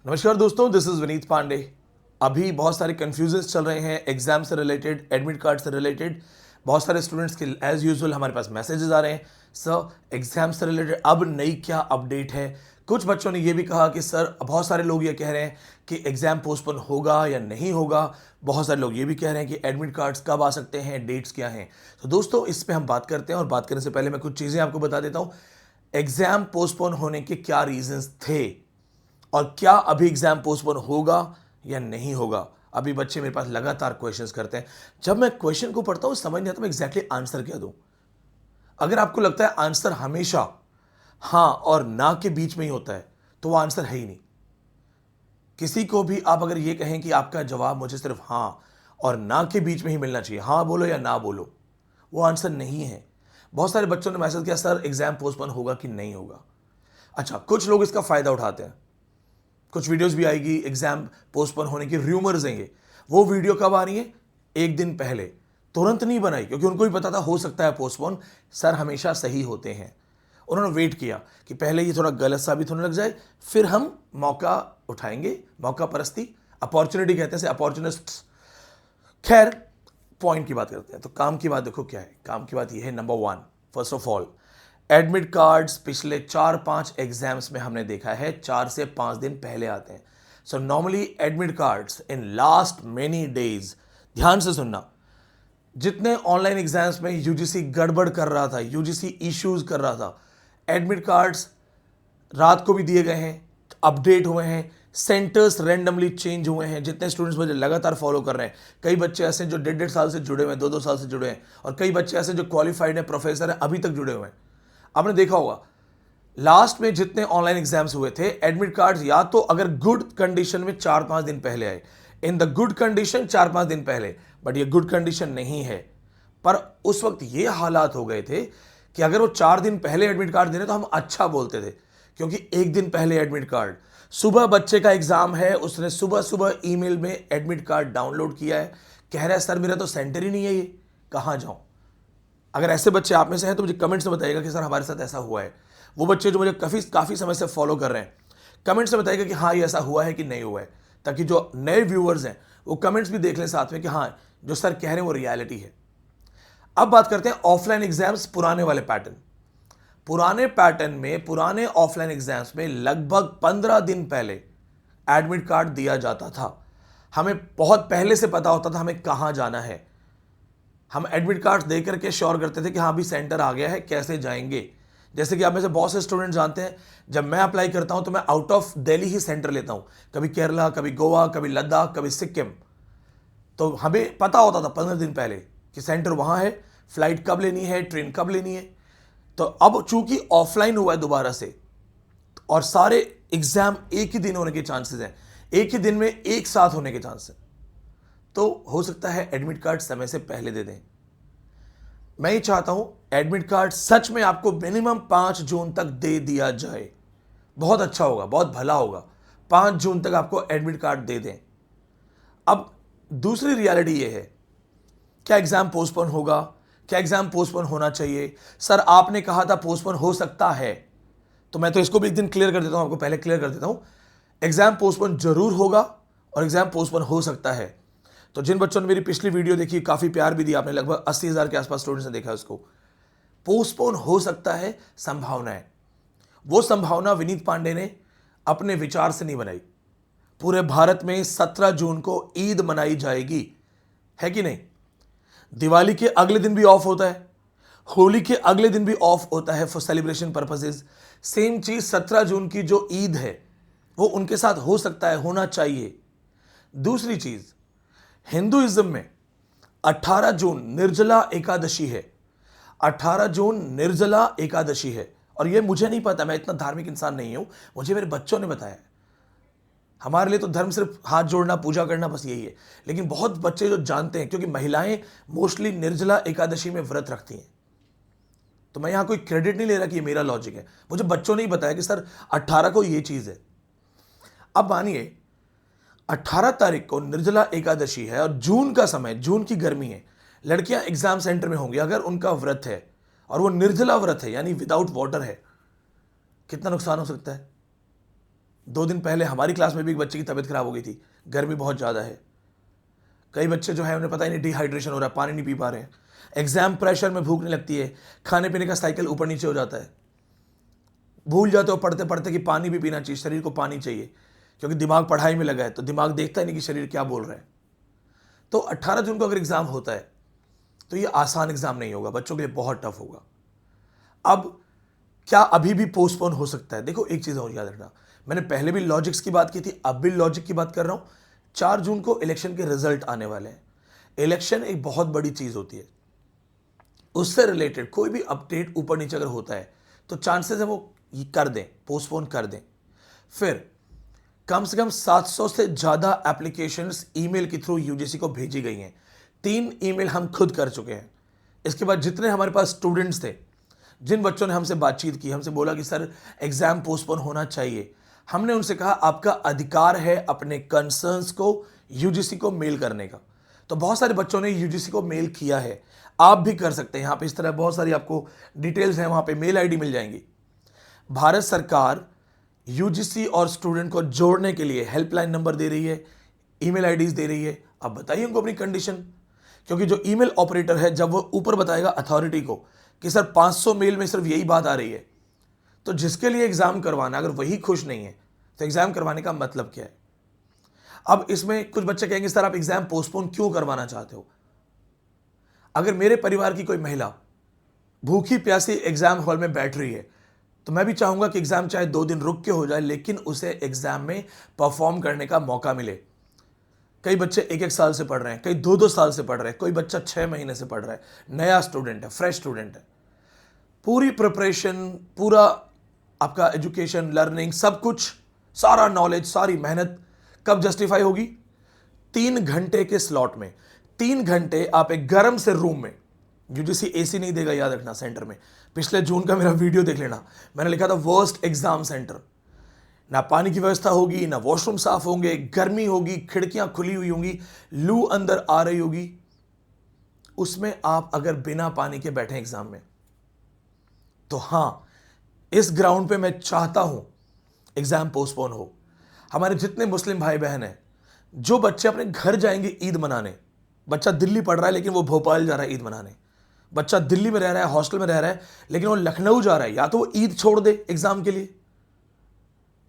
नमस्कार दोस्तों, this is Vineet Pandey. अभी बहुत सारे कन्फ्यूजन्स चल रहे हैं एग्जाम से रिलेटेड, एडमिट कार्ड से रिलेटेड। बहुत सारे स्टूडेंट्स के एज यूजुअल हमारे पास मैसेजेस आ रहे हैं, सर एग्जाम से रिलेटेड अब नई क्या अपडेट है। कुछ बच्चों ने ये भी कहा कि सर, बहुत सारे लोग ये कह रहे हैं कि एग्जाम पोस्टपोन होगा या नहीं होगा। बहुत सारे लोग ये भी कह रहे हैं कि एडमिट कार्ड्स कब आ सकते हैं, डेट्स क्या हैं। तो दोस्तों, इस पे हम बात करते हैं और बात करने से पहले मैं कुछ चीज़ें आपको बता देता हूँ। एग्जाम पोस्टपोन होने के क्या रीजंस थे और क्या अभी एग्जाम पोस्टपोन होगा या नहीं होगा। अभी बच्चे मेरे पास लगातार क्वेश्चंस करते हैं। जब मैं क्वेश्चन को पढ़ता हूं समझ नहीं आता मैं एग्जैक्टली आंसर क्या दूं। अगर आपको लगता है आंसर हमेशा हाँ और ना के बीच में ही होता है तो वो आंसर है ही नहीं। किसी को भी आप अगर ये कहें कि आपका जवाब मुझे सिर्फ हाँ और ना के बीच में ही मिलना चाहिए, हाँ बोलो या ना बोलो, वो आंसर नहीं है। बहुत सारे बच्चों ने मैसेज किया, सर एग्जाम पोस्टपोन होगा कि नहीं होगा। अच्छा, कुछ लोग इसका फायदा उठाते हैं। कुछ वीडियोस भी आएगी एग्जाम पोस्टपोन होने की र्यूमर्स देंगे। वो वीडियो कब आ रही है? एक दिन पहले। तुरंत नहीं बनाई क्योंकि उनको भी पता था हो सकता है पोस्टपोन। सर हमेशा सही होते हैं। उन्होंने वेट किया कि पहले ये थोड़ा गलत साबित होने लग जाए, फिर हम मौका उठाएंगे। मौका परस्ती, अपॉर्चुनिटी कहते हैं, अपॉर्चुनिस्ट। खैर, पॉइंट की बात करते हैं तो काम की बात देखो क्या है। काम की बात यह है, number one, first of all, admit cards पिछले 4-5 एग्जाम्स में हमने देखा है 4 से 5 दिन पहले आते हैं। So normally admit cards in last many days, ध्यान से सुनना, जितने ऑनलाइन एग्जाम्स में यूजीसी गड़बड़ कर रहा था, यूजीसी इश्यूज कर रहा था, एडमिट कार्ड्स रात को भी दिए गए हैं, अपडेट हुए हैं, सेंटर्स रैंडमली चेंज हुए हैं। जितने स्टूडेंट्स मुझे लगातार फॉलो कर रहे हैं, कई बच्चे ऐसे हैं जो 1.5 साल से जुड़े हुए हैं, 2-2 साल से जुड़े हैं, और कई बच्चे ऐसे जो क्वालिफाइड हैं, प्रोफेसर हैं, अभी तक जुड़े हुए हैं। आपने देखा होगा लास्ट में जितने ऑनलाइन एग्जाम्स हुए थे, एडमिट कार्ड्स या तो अगर गुड कंडीशन में 4-5 दिन पहले आए, इन द गुड कंडीशन 4-5 दिन पहले, बट ये गुड कंडीशन नहीं है। पर उस वक्त ये हालात हो गए थे कि अगर वो 4 दिन पहले एडमिट कार्ड दे रहे तो हम अच्छा बोलते थे, क्योंकि एक दिन पहले एडमिट कार्ड, सुबह बच्चे का एग्जाम है, उसने सुबह सुबह ईमेल में एडमिट कार्ड डाउनलोड किया है, कह रहा है सर मेरा तो सेंटर ही नहीं है, ये कहां जाऊं। अगर ऐसे बच्चे आप में से हैं तो मुझे कमेंट्स में बताइएगा कि सर हमारे साथ ऐसा हुआ है। वो बच्चे जो मुझे काफ़ी समय से फॉलो कर रहे हैं, कमेंट्स में बताइएगा कि हाँ ये ऐसा हुआ है कि नहीं हुआ है, ताकि जो नए व्यूअर्स हैं वो कमेंट्स भी देख लें साथ में कि हाँ जो सर कह रहे हैं वो रियलिटी है। अब बात करते हैं ऑफलाइन एग्जाम्स, पुराने वाले पैटर्न। पुराने पैटर्न में, पुराने ऑफलाइन एग्जाम्स में लगभग 15 दिन पहले एडमिट कार्ड दिया जाता था। हमें बहुत पहले से पता होता था हमें कहाँ जाना है। हम एडमिट कार्ड दे करके श्योर करते थे कि हाँ अभी सेंटर आ गया है, कैसे जाएंगे। जैसे कि आप में से बहुत से स्टूडेंट जानते हैं, जब मैं अप्लाई करता हूं तो मैं out of Delhi he centre लेता हूं, कभी केरला, कभी गोवा, कभी लद्दाख, कभी सिक्किम। तो हमें पता होता था 15 दिन पहले कि सेंटर वहां है, फ्लाइट कब लेनी है, ट्रेन कब लेनी है। तो अब चूंकि ऑफलाइन हुआ है दोबारा से और सारे एग्जाम एक ही दिन होने के चांसेस हैं, एक ही दिन में एक साथ होने के चांस है, तो हो सकता है एडमिट कार्ड समय से पहले दे दें। मैं ये चाहता हूं एडमिट कार्ड सच में आपको मिनिमम 5 जून तक दे दिया जाए, बहुत अच्छा होगा, बहुत भला होगा। 5 जून तक आपको एडमिट कार्ड दे दें। अब दूसरी रियलिटी ये है, क्या एग्जाम पोस्टपोन होगा, क्या एग्जाम पोस्टपोन होना चाहिए। सर आपने कहा था पोस्टपोन हो सकता है, तो मैं तो इसको भी एक दिन क्लियर कर देता हूं, आपको पहले क्लियर कर देता हूं। एग्जाम पोस्टपोन जरूर होगा और एग्जाम पोस्टपोन हो सकता है। तो जिन बच्चों ने मेरी पिछली वीडियो देखी, काफी प्यार भी दिया आपने, लगभग 80,000 के आसपास स्टूडेंट्स ने देखा उसको। पोस्टपोन हो सकता है, संभावना है। वो संभावना विनीत पांडे ने अपने विचार से नहीं बनाई। पूरे भारत में 17 जून को ईद मनाई जाएगी, है कि नहीं। दिवाली के अगले दिन भी ऑफ होता है, होली के अगले दिन भी ऑफ होता है फॉर सेलिब्रेशन पर्पसेस। सेम चीज 17 जून की जो ईद है वो उनके साथ हो सकता है, होना चाहिए। दूसरी चीज, हिंदुइज्म में 18 जून निर्जला एकादशी है। 18 जून निर्जला एकादशी है, और ये मुझे नहीं पता, मैं इतना धार्मिक इंसान नहीं हूं, मुझे मेरे बच्चों ने बताया। हमारे लिए तो धर्म सिर्फ हाथ जोड़ना, पूजा करना, बस यही है। लेकिन बहुत बच्चे जो जानते हैं, क्योंकि महिलाएं मोस्टली निर्जला एकादशी में व्रत रखती हैं, तो मैं यहां कोई क्रेडिट नहीं ले रहा कि ये मेरा लॉजिक है, मुझे बच्चों ने ही बताया कि सर 18 को ये चीज है। अब मानिए 18 तारीख को निर्जला एकादशी है और जून का समय, जून की गर्मी है, लड़कियां एग्जाम सेंटर में होंगी, अगर उनका व्रत है और वो निर्जला व्रत है यानी विदाउट वाटर है, कितना नुकसान हो सकता है। 2 दिन पहले हमारी क्लास में भी एक बच्चे की तबीयत खराब हो गई थी, गर्मी बहुत ज़्यादा है। कई बच्चे जो है उन्हें पता ही नहीं डिहाइड्रेशन हो रहा है, पानी नहीं पी पा रहे हैं। एग्जाम प्रेशर में भूख नहीं लगती है, खाने पीने का साइकिल ऊपर नीचे हो जाता है। भूल जाते हो पढ़ते पढ़ते कि पानी भी पीना चाहिए, शरीर को पानी चाहिए, क्योंकि दिमाग पढ़ाई में लगा है, तो दिमाग देखता ही नहीं कि शरीर क्या बोल रहा है। तो 18 जून को अगर एग्जाम होता है तो ये आसान एग्जाम नहीं होगा, बच्चों के लिए बहुत टफ होगा। अब क्या अभी भी पोस्टपोन हो सकता है? देखो एक चीज और याद रखना, मैंने पहले भी लॉजिक्स की बात की थी, अब भी लॉजिक की बात कर रहा हूं। 4 जून को इलेक्शन के रिजल्ट आने वाले हैं। इलेक्शन एक बहुत बड़ी चीज होती है, उससे रिलेटेड कोई भी अपडेट ऊपर नीचे अगर होता है तो चांसेस है वो ये कर दें, पोस्टपोन कर दें। फिर कम से कम 700 से ज़्यादा एप्लीकेशंस ईमेल के थ्रू यूजीसी को भेजी गई हैं। 3 ईमेल हम खुद कर चुके हैं। इसके बाद जितने हमारे पास स्टूडेंट्स थे, जिन बच्चों ने हमसे बातचीत की, हमसे बोला कि सर एग्ज़ाम पोस्टपोन होना चाहिए, हमने उनसे कहा आपका अधिकार है अपने कंसर्न्स को यूजीसी को मेल करने का। तो बहुत सारे बच्चों ने यूजीसी को मेल किया है, आप भी कर सकते हैं। यहाँ पे इस तरह बहुत सारी आपको डिटेल्स हैं, वहाँ पे मेल आईडी मिल जाएंगी। भारत सरकार यूजीसी और स्टूडेंट को जोड़ने के लिए हेल्पलाइन नंबर दे रही है, ईमेल आईडीज दे रही है। अब बताइए उनको अपनी कंडीशन, क्योंकि जो ईमेल ऑपरेटर है जब वो ऊपर बताएगा अथॉरिटी को कि सर 500 मेल में सिर्फ यही बात आ रही है, तो जिसके लिए एग्जाम करवाना अगर वही खुश नहीं है तो एग्जाम करवाने का मतलब क्या है? अब इसमें कुछ बच्चे कहेंगे सर आप एग्जाम पोस्टपोन क्यों करवाना चाहते हो? अगर मेरे परिवार की कोई महिला भूखी प्यासी एग्जाम हॉल में बैठ रही है तो मैं भी चाहूंगा कि एग्जाम चाहे 2 दिन रुक के हो जाए, लेकिन उसे एग्जाम में परफॉर्म करने का मौका मिले। कई बच्चे 1-1 साल से पढ़ रहे हैं, कई 2-2 साल से पढ़ रहे हैं, कोई बच्चा 6 महीने से पढ़ रहा है, नया स्टूडेंट है, फ्रेश स्टूडेंट है। पूरी प्रिपरेशन, पूरा आपका एजुकेशन, लर्निंग, सब कुछ, सारा नॉलेज, सारी मेहनत कब जस्टिफाई होगी? 3 घंटे के स्लॉट में। 3 घंटे आप एक गर्म से रूम में, यूजीसी एसी नहीं देगा, याद रखना, सेंटर में। पिछले जून का मेरा वीडियो देख लेना, मैंने लिखा था वर्स्ट एग्जाम सेंटर। ना पानी की व्यवस्था होगी, ना वॉशरूम साफ होंगे, गर्मी होगी, खिड़कियां खुली हुई होंगी, लू अंदर आ रही होगी। उसमें आप अगर बिना पानी के बैठे एग्जाम में, तो हां, इस ग्राउंड पे मैं चाहता हूं एग्जाम पोस्टपोन हो। हमारे जितने मुस्लिम भाई बहन हैं, जो बच्चे अपने घर जाएंगे ईद मनाने, बच्चा दिल्ली पढ़ रहा है लेकिन वो भोपाल जा रहा है ईद मनाने, बच्चा दिल्ली में रह रहा है, हॉस्टल में रह रहा है, लेकिन वो लखनऊ जा रहा है, या तो वो ईद छोड़ दे एग्जाम के लिए,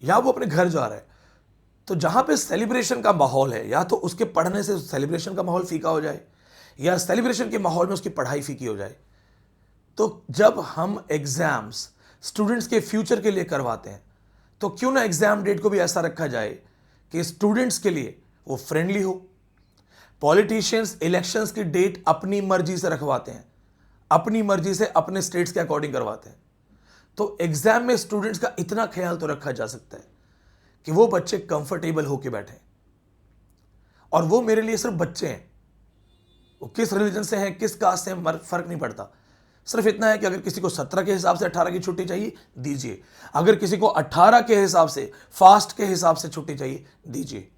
या वो अपने घर जा रहा है। तो जहां पे सेलिब्रेशन का माहौल है, या तो उसके पढ़ने से सेलिब्रेशन का माहौल फीका हो जाए, या सेलिब्रेशन के माहौल में उसकी पढ़ाई फीकी हो जाए। तो जब हम एग्जाम्स स्टूडेंट्स के फ्यूचर के लिए करवाते हैं, तो क्यों ना एग्जाम डेट को भी ऐसा रखा जाए कि स्टूडेंट्स के लिए वो फ्रेंडली हो। पॉलिटिशियंस इलेक्शंस की डेट अपनी मर्जी से रखवाते हैं, अपनी मर्जी से अपने स्टेट्स के अकॉर्डिंग करवाते हैं। तो एग्जाम में स्टूडेंट्स का इतना ख्याल तो रखा जा सकता है कि वो बच्चे कंफर्टेबल होकर बैठे, और वो मेरे लिए सिर्फ बच्चे हैं, वो किस रिलीजन से हैं, किस कास्ट से हैं, फर्क नहीं पड़ता। सिर्फ इतना है कि अगर किसी को 17 के हिसाब से 18 की छुट्टी चाहिए, दीजिए। अगर किसी को 18 के हिसाब से, फास्ट के हिसाब से छुट्टी चाहिए, दीजिए।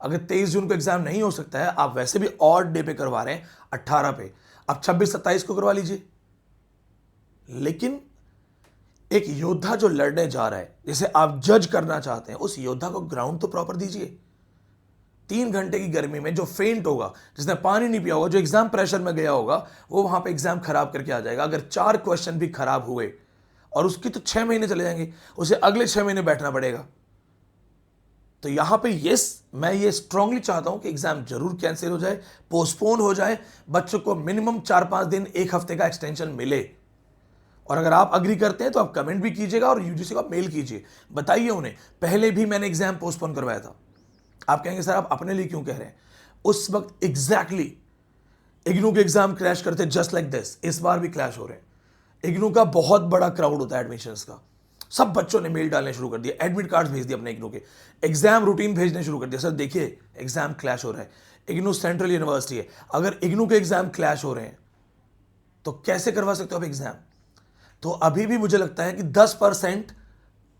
अगर 23 जून को एग्जाम नहीं हो सकता है, आप वैसे भी और डे पे करवा रहे हैं 18 पे, आप 26-27 को करवा लीजिए। लेकिन एक योद्धा जो लड़ने जा रहा है, जिसे आप जज करना चाहते हैं, उस योद्धा को ग्राउंड तो प्रॉपर दीजिए। 3 घंटे की गर्मी में जो फेंट होगा, जिसने पानी नहीं पिया होगा, जो एग्जाम प्रेशर में गया होगा, वो वहां पे एग्जाम खराब करके आ जाएगा। अगर 4 क्वेश्चन भी खराब हुए, और उसकी तो 6 महीने चले जाएंगे, उसे अगले 6 महीने बैठना पड़ेगा। तो यहां पे मैं ये स्ट्रांगली चाहता हूं कि एग्जाम जरूर कैंसिल हो जाए, पोस्टपोन हो जाए, बच्चों को मिनिमम 4-5 दिन, 1 हफ्ते का एक्सटेंशन मिले। और अगर आप अग्री करते हैं तो आप कमेंट भी कीजिएगा और यूजीसी को मेल कीजिए, बताइए उन्हें पहले भी मैंने एग्जाम पोस्टपोन करवाया था। आप कहेंगे सर आप अपने लिए क्यों कह रहे हैं? उस वक्त एग्जैक्टली इग्नू के एग्जाम क्रैश करते जस्ट लाइक दिस, इस बार भी क्लैश हो रहे हैं। इग्नू का बहुत बड़ा क्राउड होता है एडमिशंस का, सब बच्चों ने मेल डालने शुरू कर दिया, एडमिट कार्ड्स भेज दिए अपने इग्नू के, एग्जाम रूटीन भेजने शुरू कर दिया। सर देखिए एग्जाम क्लैश हो रहा है, इग्नू सेंट्रल यूनिवर्सिटी है, अगर इग्नू के एग्जाम क्लैश हो रहे हैं तो कैसे करवा सकते हो आप एग्जाम? तो अभी भी मुझे लगता है कि 10%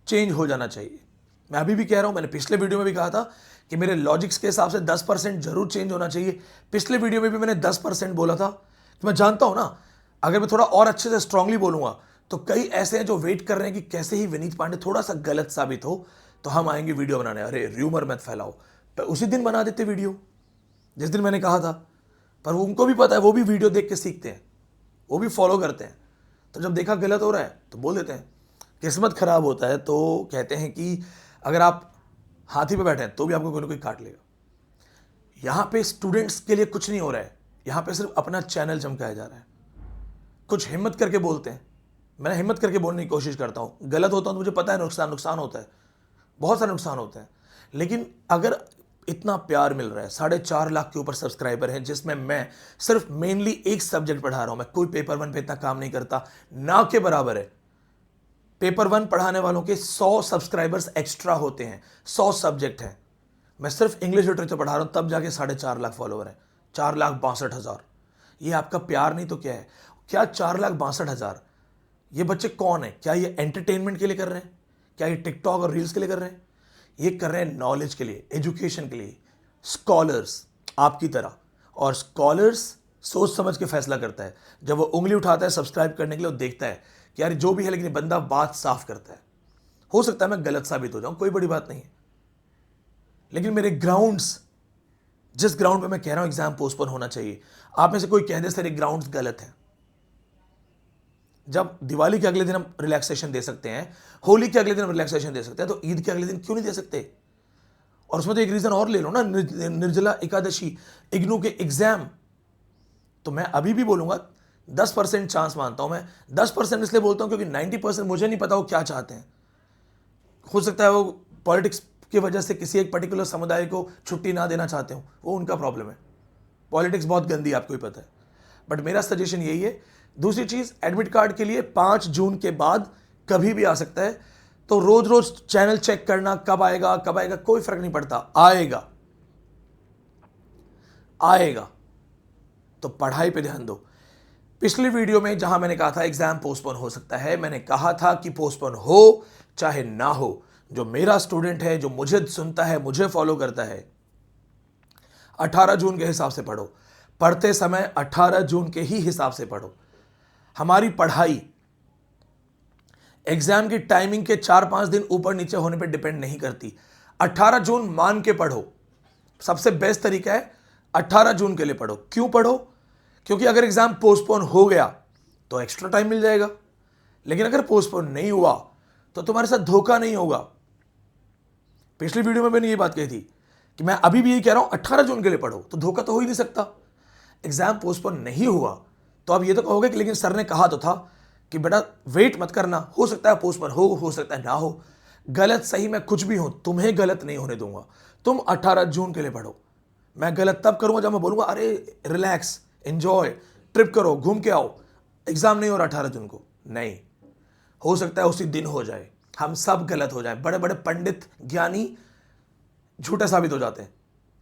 चेंज हो जाना चाहिए। मैं अभी भी कह रहा हूं, मैंने पिछले वीडियो में भी कहा था कि मेरे लॉजिक्स के हिसाब से 10% जरूर चेंज होना चाहिए। पिछले वीडियो में भी मैंने 10% बोला था कि मैं जानता हूं ना, अगर मैं थोड़ा और अच्छे से स्ट्रांगली बोलूंगा तो कई ऐसे हैं जो वेट कर रहे हैं कि कैसे ही विनीत पांडे थोड़ा सा गलत साबित हो तो हम आएंगे वीडियो बनाने, अरे र्यूमर मत फैलाओ। पर उसी दिन बना देते वीडियो जिस दिन मैंने कहा था। पर उनको भी पता है, वो भी वीडियो देख के सीखते हैं, वो भी फॉलो करते हैं। तो जब देखा गलत हो रहा है तो बोल देते हैं। किस्मत खराब होता है तो कहते हैं कि अगर आप हाथी पे बैठे हैं तो भी आपको कोई ना कोई काट लेगा। यहाँ पे स्टूडेंट्स के लिए कुछ नहीं हो रहा है, यहाँ पे सिर्फ अपना चैनल चमकाया जा रहा है। कुछ हिम्मत करके बोलते हैं, मैं हिम्मत करके बोलने की कोशिश करता हूँ। गलत होता हूँ तो मुझे पता है नुकसान होता है, बहुत सारे नुकसान होते हैं। लेकिन अगर इतना प्यार मिल रहा है, 4.5 लाख के ऊपर सब्सक्राइबर हैं, जिसमें मैं सिर्फ मेनली एक सब्जेक्ट पढ़ा रहा हूँ, मैं कोई पेपर 1 पे इतना काम नहीं करता, ना के बराबर है। पेपर 1 पढ़ाने वालों के 100 सब्सक्राइबर्स एक्स्ट्रा होते हैं, 100 सब्जेक्ट हैं। मैं सिर्फ इंग्लिश लिटरेचर पढ़ा रहा हूँ, तब जाके 4.5 लाख फॉलोवर हैं, 4,62,000। ये आपका प्यार नहीं तो क्या है? क्या 4,62,000? ये बच्चे कौन है? क्या ये एंटरटेनमेंट के लिए कर रहे हैं? क्या ये टिकटॉक और रील्स के लिए कर रहे हैं? ये कर रहे हैं नॉलेज के लिए, एजुकेशन के लिए। स्कॉलर्स आपकी तरह, और स्कॉलर्स सोच समझ के फैसला करता है। जब वो उंगली उठाता है सब्सक्राइब करने के लिए, वो देखता है कि यार जो भी है, लेकिन ये बंदा बात साफ करता है। हो सकता है मैं गलत साबित हो जाऊं, कोई बड़ी बात नहीं है, लेकिन मेरे ग्राउंड्स, जिस ग्राउंड पे मैं कह रहा हूं एग्जाम पोस्टपोन होना चाहिए, आप में से कोई कह दे सर ये ग्राउंड्स गलत हैं। जब दिवाली के अगले दिन हम रिलैक्सेशन दे सकते हैं, होली के अगले दिन हम रिलैक्सेशन दे सकते हैं, तो ईद के अगले दिन क्यों नहीं दे सकते? और उसमें तो एक रीजन और ले लो ना, निर्जला एकादशी, इग्नू के एग्जाम। तो मैं अभी भी बोलूंगा 10% चांस मानता हूं मैं। 10% इसलिए बोलता हूं क्योंकि 90% मुझे नहीं पता वो क्या चाहते हैं। हो सकता है वो पॉलिटिक्स की वजह से किसी एक पर्टिकुलर समुदाय को छुट्टी ना देना चाहते हो, वो उनका प्रॉब्लम है। पॉलिटिक्स बहुत गंदी है, आपको ही पता है। बट मेरा सजेशन यही है। दूसरी चीज, एडमिट कार्ड के लिए 5 जून के बाद कभी भी आ सकता है, तो रोज रोज चैनल चेक करना कब आएगा कोई फर्क नहीं पड़ता, आएगा आएगा। तो पढ़ाई पे ध्यान दो। पिछली वीडियो में जहां मैंने कहा था एग्जाम पोस्टपोन हो सकता है, मैंने कहा था कि पोस्टपोन हो चाहे ना हो, जो मेरा स्टूडेंट है, जो मुझे सुनता है, मुझे फॉलो करता है, 18 जून के हिसाब से पढ़ो। पढ़ते समय 18 जून के ही हिसाब से पढ़ो। हमारी पढ़ाई एग्जाम की टाइमिंग के 4-5 दिन ऊपर नीचे होने पर डिपेंड नहीं करती। 18 जून मान के पढ़ो। सबसे बेस्ट तरीका है 18 जून के लिए पढ़ो। क्यों पढ़ो? क्योंकि अगर एग्जाम पोस्टपोन हो गया तो एक्स्ट्रा टाइम मिल जाएगा, लेकिन अगर पोस्टपोन नहीं हुआ तो तुम्हारे साथ धोखा नहीं होगा। पिछली वीडियो में मैंने ये बात कही थी कि मैं अभी भी यही कह रहा हूं, 18 जून के लिए पढ़ो, तो धोखा तो हो ही नहीं सकता। एग्जाम पोस्टपोन नहीं हुआ तो अब ये तो कहोगे कि लेकिन सर ने कहा तो था कि बेटा वेट मत करना, हो सकता है पोस्टपोन हो सकता है ना हो। गलत सही मैं कुछ भी हूं, तुम्हें गलत नहीं होने दूंगा। तुम 18 जून के लिए पढ़ो। मैं गलत तब करूंगा जब मैं बोलूंगा अरे रिलैक्स, एंजॉय, ट्रिप करो, घूम के आओ, एग्जाम नहीं हो रहा 18 जून को। नहीं, हो सकता है उसी दिन हो जाए, हम सब गलत हो जाए। बड़े बड़े पंडित ज्ञानी झूठे साबित हो जाते हैं,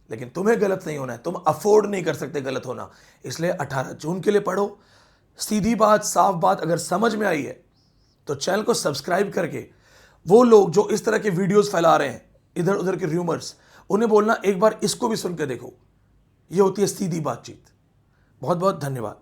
लेकिन तुम्हें गलत नहीं होना है। तुम अफोर्ड नहीं कर सकते गलत होना, इसलिए 18 जून के लिए पढ़ो। सीधी बात, साफ बात अगर समझ में आई है तो चैनल को सब्सक्राइब करके वो लोग जो इस तरह के वीडियोस फैला रहे हैं, इधर उधर के र्यूमर्स, उन्हें बोलना एक बार इसको भी सुन के देखो। ये होती है सीधी बातचीत। बहुत बहुत धन्यवाद।